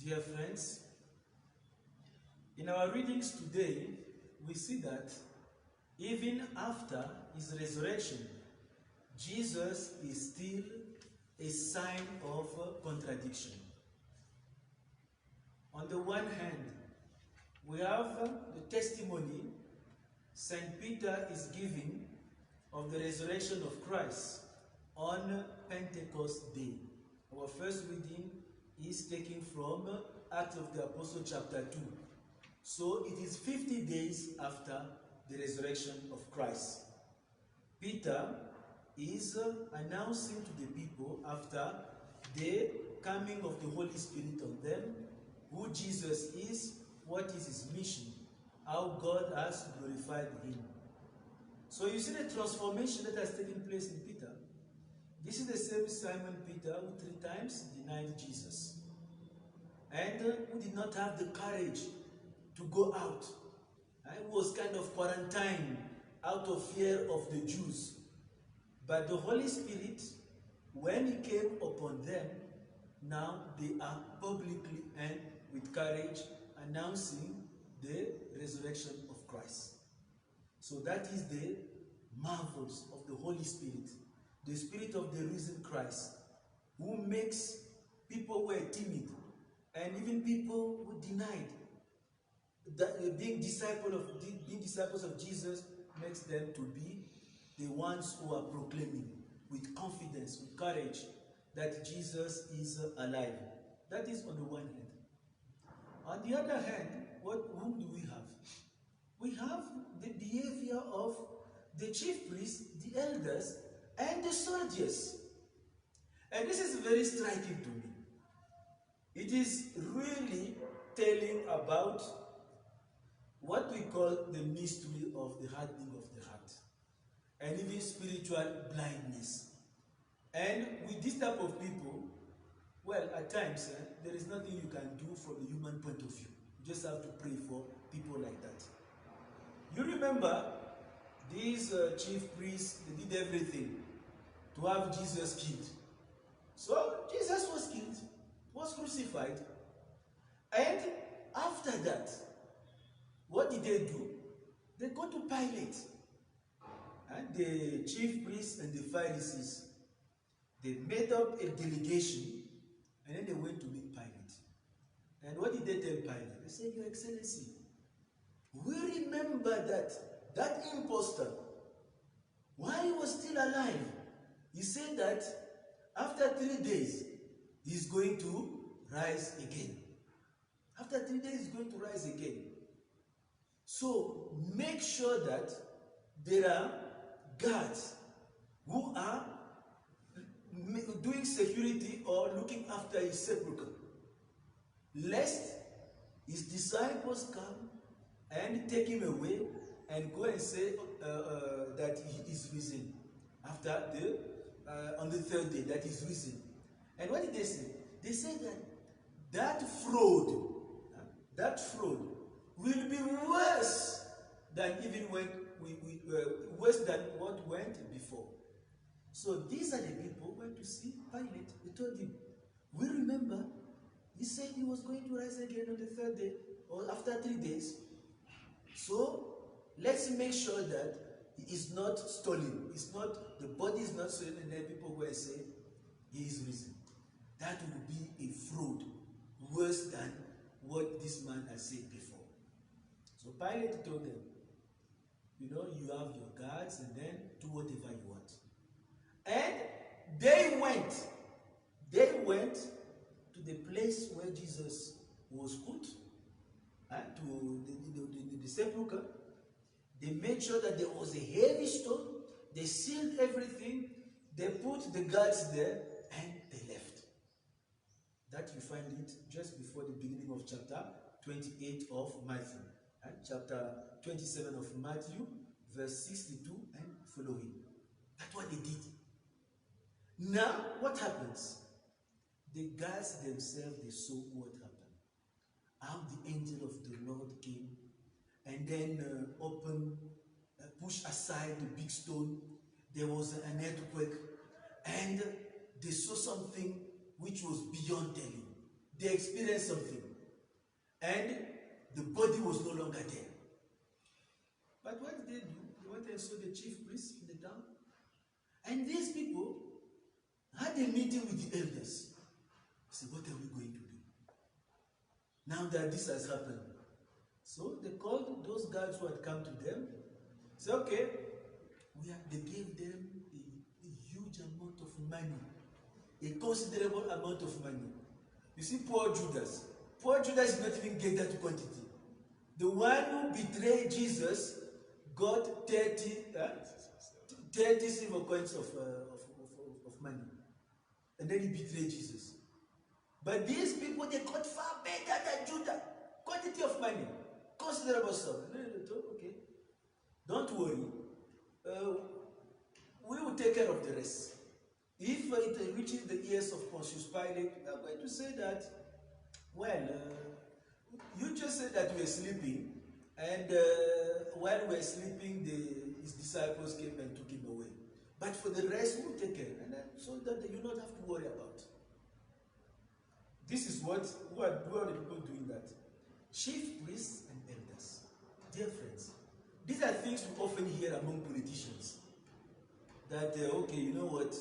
Dear friends, in our readings today, we see that even after his resurrection, Jesus is still a sign of contradiction. On the one hand, we have the testimony St. Peter is giving of the resurrection of Christ on Pentecost Day. Our first reading is taken from Acts of the Apostle chapter 2. So it is 50 days after the resurrection of Christ. Peter is announcing to the people after the coming of the Holy Spirit on them, who Jesus is, what is his mission, how God has glorified him. So you see the transformation that has taken place in Peter. This is the same Simon Peter who 3 times denied Jesus and who did not have the courage to go out. He was kind of quarantined out of fear of the Jews. But the Holy Spirit, when he came upon them, now they are publicly and with courage announcing the resurrection of Christ. So that is the marvels of the Holy Spirit, the Spirit of the risen Christ, who makes people who were timid and even people who denied that being disciples of Jesus makes them to be the ones who are proclaiming with confidence, with courage, that Jesus is alive. That is on the one hand. On the other hand, whom do we have? We have the behavior of the chief priests, the elders, and the soldiers. And this is very striking to me. It is really telling about what we call the mystery of the hardening of the heart, and even spiritual blindness. And with this type of people, well, at times, there is nothing you can do from the human point of view. You just have to pray for people like that. You remember, these chief priests, they did everything to have Jesus killed. So, Jesus was killed, was crucified. And after that, what did they do? They go to Pilate. And the chief priests and the Pharisees, they made up a delegation, and then they went to meet Pilate. And what did they tell Pilate? They said, Your Excellency, we remember that impostor, while he was still alive, he said that after 3 days, he's going to rise again. After 3 days, he's going to rise again. So make sure that there are guards who are doing security or looking after his sepulchre, lest his disciples come and take him away and go and say that he is risen after on the 3rd day, that he's risen. And what did they say? They said that fraud will be worse than even worse than what went before. So these are the people who went to see Pilate. They told him, we remember, he said he was going to rise again on the 3rd day, or after 3 days. So let's make sure that he is not stolen. It's not, the body is not stolen, and then people go and say, he is risen. That will be a fraud worse than what this man has said before. So Pilate told them, you have your guards, and then do whatever you want. And they went to the place where Jesus was put, to the sepulchre. They made sure that there was a heavy stone. They sealed everything. They put the guards there, and they left. That you find it just before the beginning of chapter 28 of Matthew. And chapter 27 of Matthew, verse 62 and following. That's what they did. Now, what happens? The guards themselves, they saw what happened. How the angel of the Lord came and then pushed aside the big stone. There was an earthquake, and they saw something which was beyond telling. They experienced something. And the body was no longer there. But what did they do? They went and saw the chief priest in the town. And these people had a meeting with the elders. They said, what are we going to do now that this has happened? So they called those guys who had come to them. Said, okay, they gave them a huge amount of money, a considerable amount of money. You see, poor Judas. Poor Judas did not even get that quantity. The one who betrayed Jesus got 30 silver coins of money. And then he betrayed Jesus. But these people, they got far better than Judah. Quantity of money. Considerable sum. Okay. Don't worry. We will take care of the rest. If it reaches the ears of Pontius Pilate, we are going to say that, well, you just said that we were sleeping, and while we were sleeping, his disciples came and took him away. But for the rest, we will take care, and so that you don't have to worry about. This is who are the people doing that? Chief priests and elders. Dear friends, these are things we often hear among politicians. That, okay, you know what?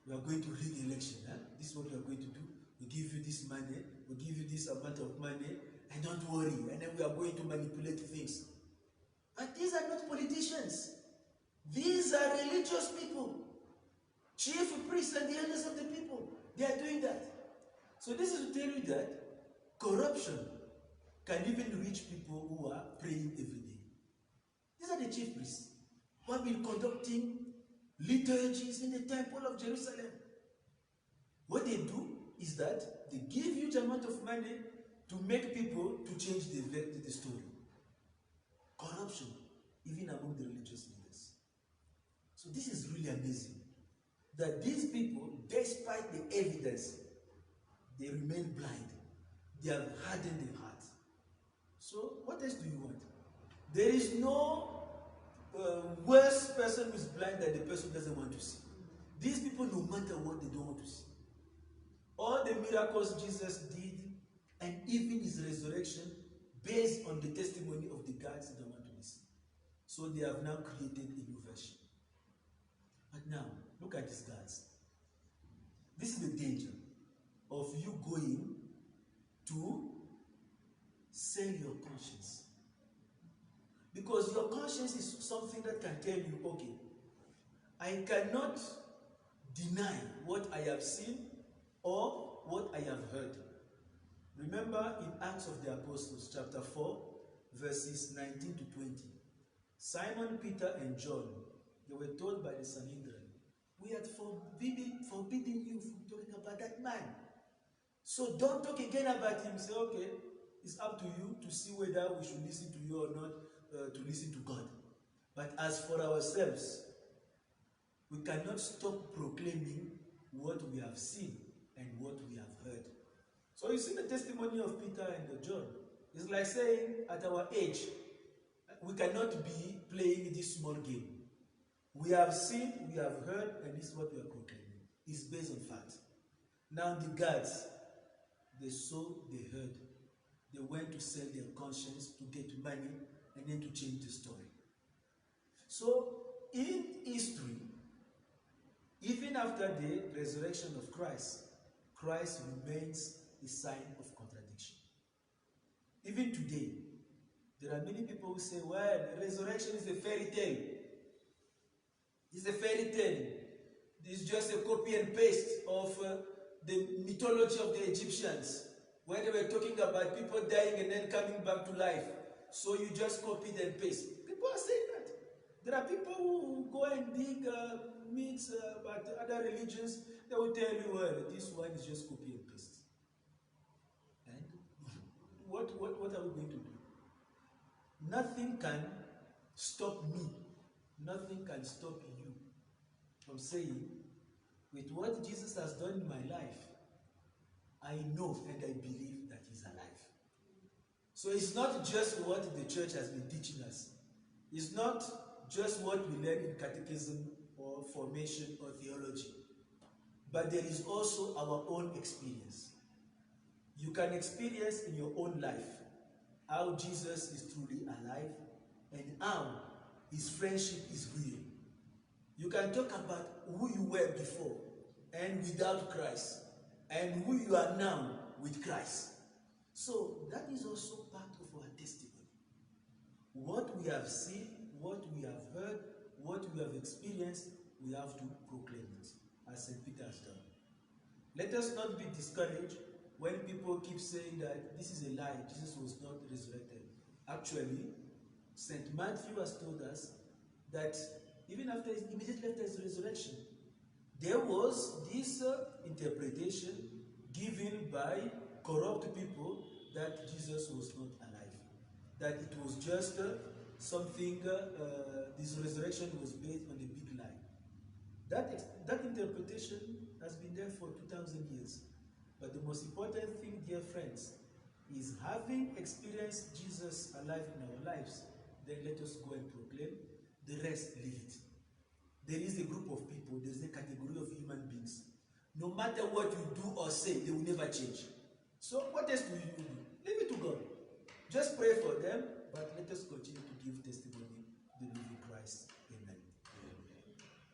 We are going to rig election. Huh? This is what we are going to do. We give you this money, we give you this amount of money, and don't worry. And then we are going to manipulate things. But these are not politicians. These are religious people. Chief priests and the elders of the people. They are doing that. So this is to tell you that corruption can even reach people who are praying every day. These are the chief priests who have been conducting liturgies in the temple of Jerusalem. What they do is that they give huge amount of money to make people to change the story. Corruption, even among the religious leaders. So this is really amazing. That these people, despite the evidence, they remain blind. They have hardened their heart. So what else do you want? There is no worse person who is blind than the person who doesn't want to see. These people, no matter what, they don't want to see. All the miracles Jesus did, and even his resurrection, based on the testimony of the guards, they don't want to listen. So they have now created a new version. But now, look at these guards. This is the danger of you going to sell your conscience. Because your conscience is something that can tell you, okay, I cannot deny what I have seen or what I have heard. Remember in Acts of the Apostles, chapter 4, verses 19 to 20. Simon, Peter, and John, they were told by the Sanhedrin, we had forbidden you from talking about that man. So don't talk again about him. Say, okay, it's up to you to see whether we should listen to you or not, to listen to God. But as for ourselves, we cannot stop proclaiming what we have seen and what we have heard. So you see the testimony of Peter and John. It's like saying, at our age, we cannot be playing this small game. We have seen, we have heard, and this is what we are proclaiming. It's based on fact. Now the guards, they saw, they heard. They went to sell their conscience to get money and then to change the story. So in history, even after the resurrection of Christ, Christ remains a sign of contradiction. Even today, there are many people who say, well, the resurrection is a fairy tale. It's a fairy tale. It's just a copy and paste of the mythology of the Egyptians, where they were talking about people dying and then coming back to life. So you just copied and paste. People are saying that. There are people who go and dig myths about other religions. They will tell you, well, this one is just copy and paste. And what are we going to do? Nothing can stop me. Nothing can stop you from saying, with what Jesus has done in my life, I know and I believe that he's alive. So it's not just what the church has been teaching us. It's not just what we learn in catechism or formation or theology. But there is also our own experience. can experience in your own life how Jesus is truly alive and how his friendship is real. You can talk about who you were before and without Christ, and who you are now with Christ. So that is also part of our testimony. What we have seen, what we have heard, what we have experienced, we have to proclaim it, as St. Peter has done. Let us not be discouraged when people keep saying that this is a lie, Jesus was not resurrected. Actually, St. Matthew has told us that even immediately after his resurrection, there was this interpretation given by corrupt people that Jesus was not alive, that it was just something, this resurrection was based on a big lie. That interpretation has been there for 2,000 years. But the most important thing, dear friends, is having experienced Jesus alive in our lives, then let us go and proclaim. The rest, leave it. There is a group of people, there is a category of human beings. No matter what you do or say, they will never change. So what else do you do? Leave it to God. Just pray for them, but let us continue to give testimony, the living Christ.